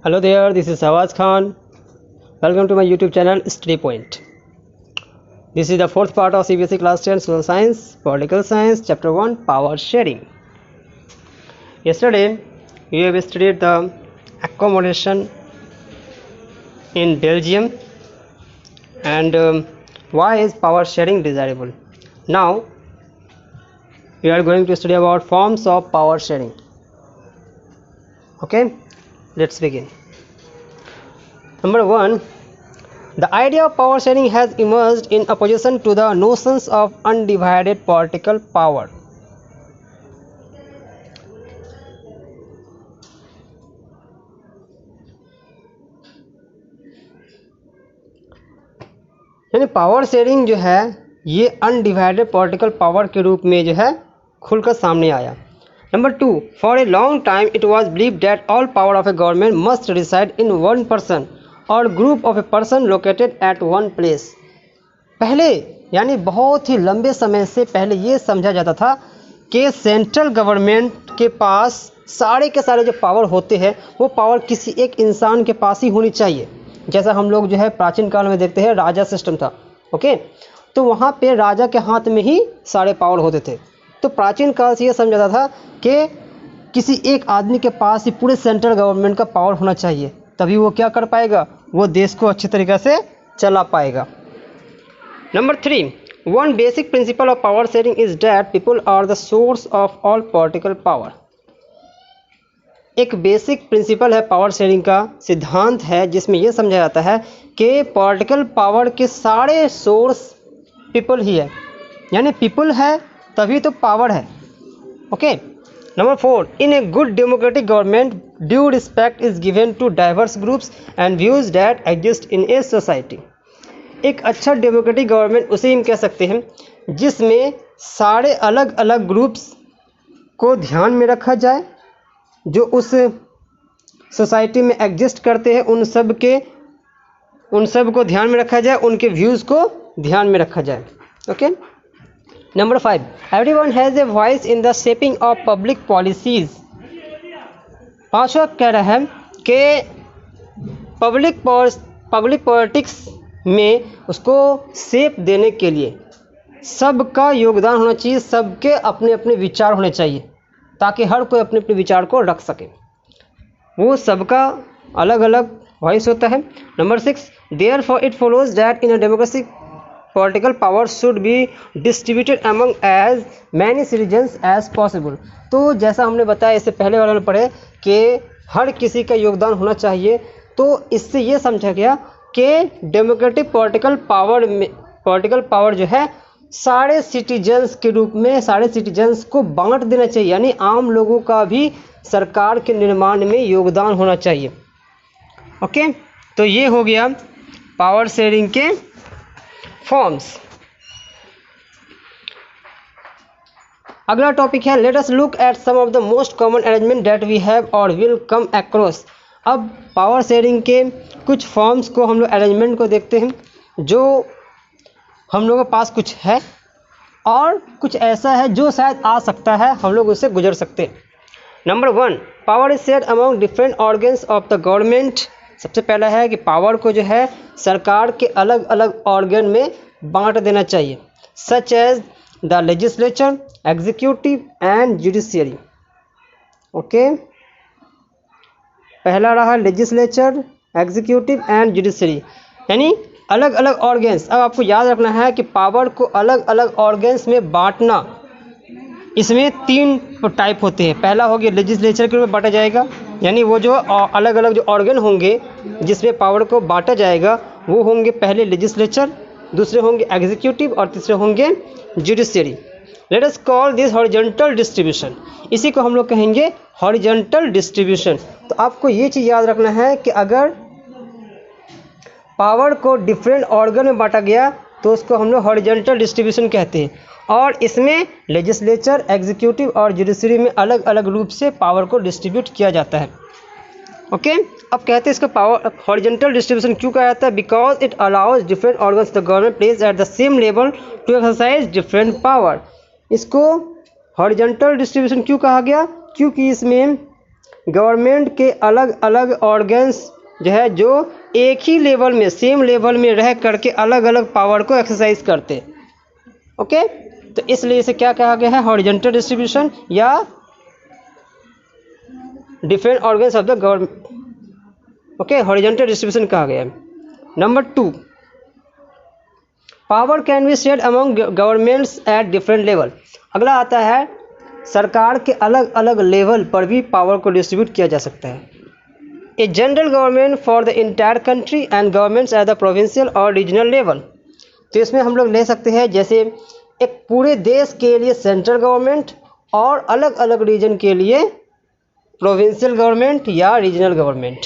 Hello there, this is Awaz Khan. Welcome to my YouTube channel Study Point. This is the fourth part of CBSE Class 10 Social Science, Political Science, Chapter 1, Power Sharing. Yesterday, we have studied the accommodation in Belgium and why is power sharing desirable. Now, we are going to study about forms of power sharing. Okay, let's begin. Number 1. The idea of power sharing has emerged in opposition to the notions of undivided political power. यानी power sharing जो है ये undivided political power के रूप में जो है खुलकर सामने आया. Number 2. For a long time it was believed that all power of a government must reside in one person और group of a person located at one place. पहले यानी बहुत ही लंबे समय से पहले ये समझा जाता था कि सेंट्रल गवर्नमेंट के पास सारे के सारे जो पावर होते हैं वो पावर किसी एक इंसान के पास ही होनी चाहिए. जैसा हम लोग जो है प्राचीन काल में देखते हैं राजा सिस्टम था. ओके, तो वहाँ पे राजा के हाथ में ही सारे पावर होते थे. तो प्राचीन काल से ये समझा जाता था कि किसी एक आदमी के पास ही पूरे सेंट्रल गवर्नमेंट का पावर होना चाहिए, तभी वो क्या कर पाएगा, वो देश को अच्छी तरीके से चला पाएगा. Number 3. One basic principle of power sharing is that people are the source of all political power. एक बेसिक प्रिंसिपल है पावर शेयरिंग का, सिद्धांत है जिसमें यह समझा जाता है कि पॉलिटिकल पावर के सारे सोर्स पीपल ही है, यानी पीपल है तभी तो पावर है. Okay. Number 4. In a good democratic government due respect is given to diverse groups and views that exist in a society. एक अच्छा डेमोक्रेटिक गवर्नमेंट उसे हम कह सकते हैं जिसमें सारे अलग अलग ग्रुप्स को ध्यान में रखा जाए, जो उस सोसाइटी में एग्जिस्ट करते हैं उन सब को ध्यान में रखा जाए, उनके व्यूज़ को ध्यान में रखा जाए. Okay. Number 5. Everyone has a voice in the shaping of public policies. पांचवा कह रहा है कि पब्लिक पॉलिटिक्स में उसको शेप देने के लिए सबका योगदान होना चाहिए, सबके अपने अपने विचार होने चाहिए ताकि हर कोई अपने अपने विचार को रख सके. वो सबका अलग अलग वॉइस होता है. Number 6. Therefore it follows that in a democracy political power should be distributed among as many citizens as possible. तो जैसा हमने बताया इससे पहले वाले में पढ़े कि हर किसी का योगदान होना चाहिए, तो इससे ये समझा गया कि डेमोक्रेटिक पॉलिटिकल पावर जो है सारे सिटीजन्स के रूप में सारे सिटीजन्स को बांट देना चाहिए, यानी आम लोगों का भी सरकार के निर्माण में योगदान होना चाहिए. ओके, तो ये हो गया पावर शेयरिंग के फॉर्म्स. अगला टॉपिक है let us look at some of the most common arrangement that we have or will come across. अब पावर शेयरिंग के कुछ फॉर्म्स को हम लोग अरेंजमेंट को देखते हैं जो हम लोगों के पास कुछ है और कुछ ऐसा है जो शायद आ सकता है, हम लोग उससे गुजर सकते हैं. Number 1. Power is shared among different organs of the government. सबसे पहला है कि पावर को जो है सरकार के अलग अलग ऑर्गन में बांट देना चाहिए, such as the legislature, executive and judiciary. Okay, पहला रहा लेजिस्लेचर, एग्जीक्यूटिव एंड जुडिशियरी, यानी अलग अलग ऑर्गन्स. अब आपको याद रखना है कि पावर को अलग अलग ऑर्गन्स में बांटना, इसमें 3 टाइप होते हैं. पहला हो गया लेजिस्लेचर के रूप में बांटा जाएगा, यानी वो जो अलग अलग जो ऑर्गन होंगे जिसमें पावर को बांटा जाएगा वो होंगे पहले लेजिस्लेचर, दूसरे होंगे एग्जीक्यूटिव और तीसरे होंगे judiciary. Let us call this horizontal distribution. इसी को हम लोग कहेंगे हॉरिजॉन्टल डिस्ट्रीब्यूशन. तो आपको ये चीज़ याद रखना है कि अगर पावर को डिफरेंट ऑर्गन में बांटा गया तो उसको हम लोग हॉरिजॉन्टल डिस्ट्रीब्यूशन कहते हैं, और इसमें लेजिस्लेचर, एग्जीक्यूटिव और जुडिशरी में अलग अलग रूप से पावर को डिस्ट्रीब्यूट किया जाता है. ओके, अब कहते हैं इसको पावर हॉरिजॉन्टल डिस्ट्रीब्यूशन क्यों कहा जाता है, because it allows different organs the government place at the same level to exercise different power. इसको हॉरिजॉन्टल डिस्ट्रीब्यूशन क्यों कहा गया, क्योंकि इसमें गवर्नमेंट के अलग अलग ऑर्गन्स जो है जो एक ही लेवल में सेम लेवल में रह करके अलग अलग पावर को एक्सरसाइज करते। ओके, तो इसलिए इसे क्या कहा गया है, हॉरिजॉन्टल डिस्ट्रीब्यूशन या different organs of the government. Okay, horizontal distribution कहा गया है। Number 2, power can be shared among governments at different level. अगला आता है सरकार के अलग अलग लेवल पर भी पावर को डिस्ट्रीब्यूट किया जा सकता है। A general government for the entire country and governments at the provincial और रीजनल लेवल। तो इसमें हम लोग ले सकते हैं जैसे एक पूरे देश के लिए सेंट्रल गवर्नमेंट और अलग अलग रीजन के लिए प्रोविंशियल गवर्नमेंट या regional government.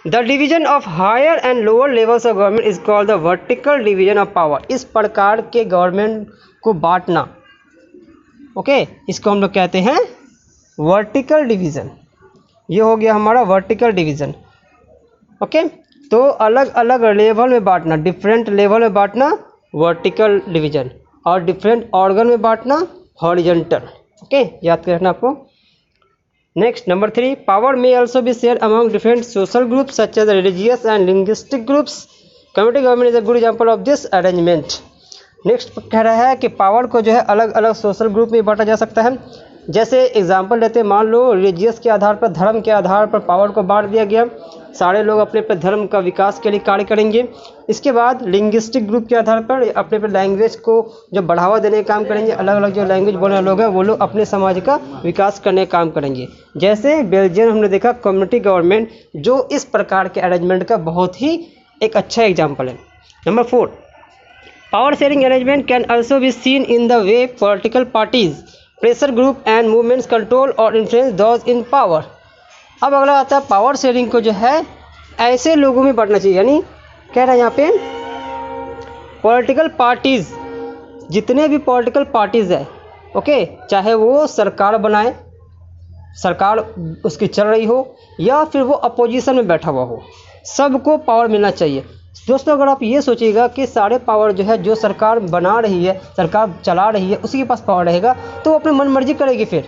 The division of higher and lower levels of government is called the vertical division of power. इस प्रकार के गवर्नमेंट को बांटना, ओके, इसको हम लोग कहते हैं वर्टिकल डिवीज़न। ये हो गया हमारा वर्टिकल डिवीज़न। ओके, तो अलग अलग लेवल में बांटना, डिफरेंट लेवल में बांटना वर्टिकल डिवीज़न, और डिफरेंट ऑर्गन में बांटना हॉरिजॉन्टल। ओके, याद रखना आपको। Next number 3, power may also be share among different social groups such as religious and linguistic groups. Community government is a good example of this arrangement. Next कह रहा है कि power को जो है अलग अलग सोशल ग्रुप में बांटा जा सकता है। जैसे एग्जाम्पल लेते हैं, मान लो रिलीजियस के आधार पर, धर्म के आधार पर पावर को बांट दिया गया, सारे लोग अपने अपने धर्म का विकास के लिए कार्य करेंगे। इसके बाद लिंग्विस्टिक ग्रुप के आधार पर अपने अपने लैंग्वेज को जो बढ़ावा देने का काम करेंगे, अलग अलग जो लैंग्वेज बोलने वाले लोग हैं वो लोग अपने समाज का विकास करने का काम करेंगे। जैसे बेल्जियम हमने देखा कम्युनिटी गवर्नमेंट, जो इस प्रकार के अरेंजमेंट का बहुत ही एक अच्छा एग्जाम्पल है। Number 4, power sharing arrangement can also be seen in the way political parties, pressure group and movements control और इन्फ्लुएंस दोज इन पावर। अब अगला आता है पावर शेयरिंग को जो है ऐसे लोगों में बांटना चाहिए, यानी कह रहा है यहाँ पे पॉलिटिकल पार्टीज़, जितने भी पॉलिटिकल पार्टीज़ है, ओके, चाहे वो सरकार बनाए, सरकार उसकी चल रही हो या फिर वो अपोजिशन में बैठा हुआ हो, सबको पावर मिलना चाहिए। दोस्तों, अगर आप ये सोचिएगा कि सारे पावर जो है, जो सरकार बना रही है, सरकार चला रही है, उसी के पास पावर रहेगा तो वो अपनी मन मर्जी करेगी, फिर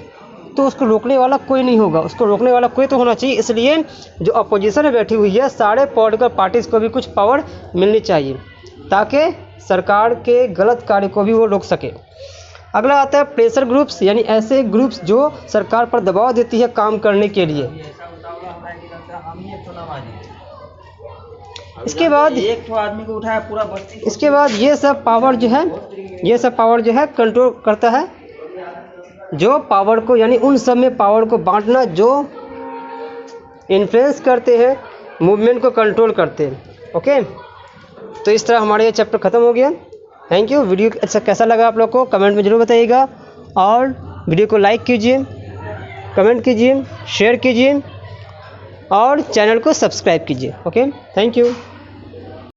तो उसको रोकने वाला कोई नहीं होगा, उसको रोकने वाला कोई तो होना चाहिए। इसलिए जो अपोजिशन में बैठी हुई है, सारे पॉलिटिकल पार्टीज़ को भी कुछ पावर मिलनी चाहिए ताकि सरकार के गलत कार्य को भी वो रोक सके। अगला आता है प्रेशर ग्रुप्स, यानी ऐसे ग्रुप्स जो सरकार पर दबाव देती है काम करने के लिए। इसके बाद एक आदमी को उठाया पूरा बस्ती, इसके बाद ये सब पावर जो है कंट्रोल करता है, जो पावर को, यानी उन सब में पावर को बांटना जो इन्फ्लुएंस करते हैं, मूवमेंट को कंट्रोल करते हैं। ओके, तो इस तरह हमारा ये चैप्टर ख़त्म हो गया। Thank you. वीडियो अच्छा कैसा लगा आप लोग को कमेंट में ज़रूर बताइएगा, और वीडियो को लाइक कीजिए, कमेंट कीजिए, शेयर कीजिए और चैनल को सब्सक्राइब कीजिए। Okay, thank you.